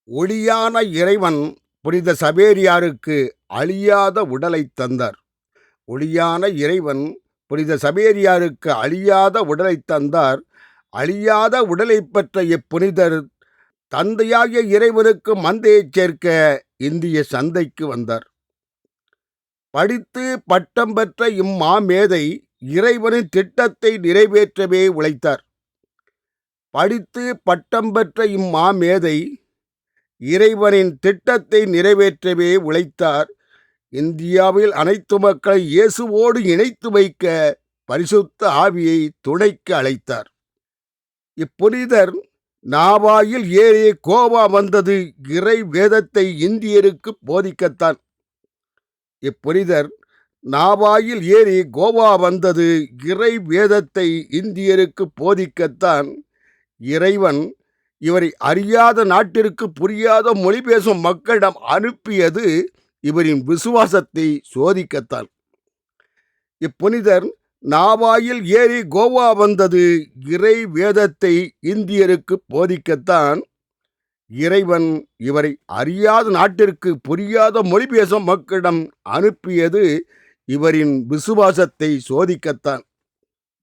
ஒளியான இறைவன் புனித சவேரியாருக்கு அழியாத உடலைத் தந்தார். ஒளியான இறைவன் புனித சவேரியாருக்கு அழியாத உடலைத் தந்தார். அழியாத உடலைப் பெற்ற இப்புனிதர் தந்தையாகிய இறைவனுக்கு மந்தையைச் சேர்க்க இந்திய சந்தைக்கு வந்தார். படித்து பட்டம் பெற்ற இம்மாமேதை இறைவனின் திட்டத்தை நிறைவேற்றவே உழைத்தார். படித்து பட்டம் பெற்ற இம்மாமேதை இறைவனின் திட்டத்தை நிறைவேற்றவே உழைத்தார். இந்தியாவில் அனைத்து மக்களை இயேசுவோடு இணைத்து வைக்க பரிசுத்த ஆவியை துணைக்கு அழைத்தார். இப்புனிதர் நாவாயில் ஏறி கோவா வந்தது இறை வேதத்தை இந்தியருக்கு போதிக்கத்தான். இப்புனிதர் நாவாயில் ஏறி கோவா வந்தது இறை வேதத்தை இந்தியருக்கு போதிக்கத்தான். இறைவன் இவரை அறியாத நாட்டிற்கு புரியாத மொழி பேசும் மக்களிடம் அனுப்பியது இவரின் விசுவாசத்தை சோதிக்கத்தான். இப்புனிதர் நாவாயில் ஏறி கோவா வந்தது இறை வேதத்தை இந்தியருக்கு போதிக்கத்தான். இறைவன் இவரை அறியாத நாட்டிற்கு புரியாத மொழி பேசும் மக்களிடம் அனுப்பியது இவரின் விசுவாசத்தை சோதிக்கத்தான்.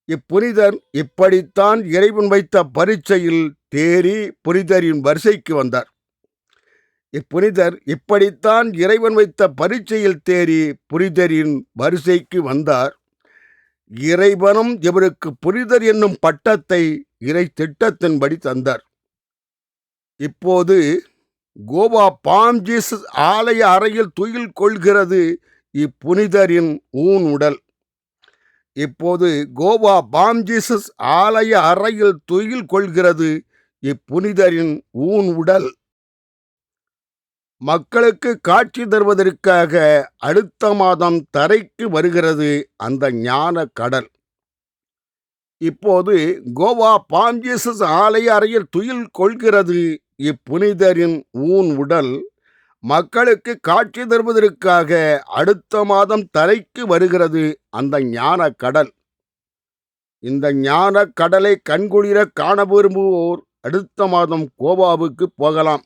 இப்புனிதர் இப்படித்தான் இறைவன் வைத்த பரீட்சையில் தேறி புனிதரின் வரிசைக்கு வந்தார். இப்புனிதர் இப்படித்தான் இறைவன் வைத்த பரீட்சையில் தேறி புனிதரின் வரிசைக்கு வந்தார். இறைவனும் இவருக்கு புனிதர் என்னும் பட்டத்தை இறை திட்டத்தின்படி தந்தார். இப்போது கோவா பாம் ஜீசஸ் ஆலய அறையில் துயில் கொள்கிறது இப்புனிதரின் ஊன் உடல். இப்போது கோவா பாம் ஜீசஸ் ஆலய அறையில் துயில் கொள்கிறது இப்புனிதரின் ஊன் உடல். மக்களுக்கு காட்சி தருவதற்காக அடுத்த மாதம் தரைக்கு வருகிறது அந்த ஞான கடல். இப்போது கோவா பாம் ஜீசஸ் ஆலய அறையில் துயில் கொள்கிறது இப்புனிதரின் ஊன் உடல். மக்களுக்கு காட்சி தருவதற்காக அடுத்த மாதம் தரைக்கு வருகிறது அந்த ஞான கடல். இந்த ஞான கடலை கண்குளிர காண விரும்புவோர் அடுத்த மாதம் கோவாவுக்கு போகலாம்.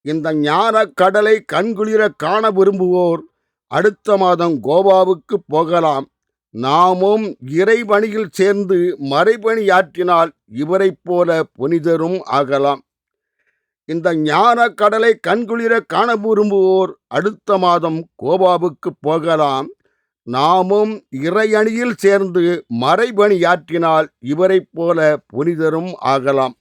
இந்த ஞான கடலை கண்குளிர காண விரும்புவோர் அடுத்த மாதம் கோவாவுக்கு போகலாம். நாமும் இறைபணியில் சேர்ந்து மறைபணியாற்றினால் இவரைப் போல புனிதரும் ஆகலாம். இந்த ஞான கடலை கண்குளிர காண விரும்புவோர் அடுத்த மாதம் கோவாவுக்கு போகலாம். நாமும் இறையணியில் சேர்ந்து மறைபணியாற்றினால் இவரைப் போல புனிதரும் ஆகலாம்.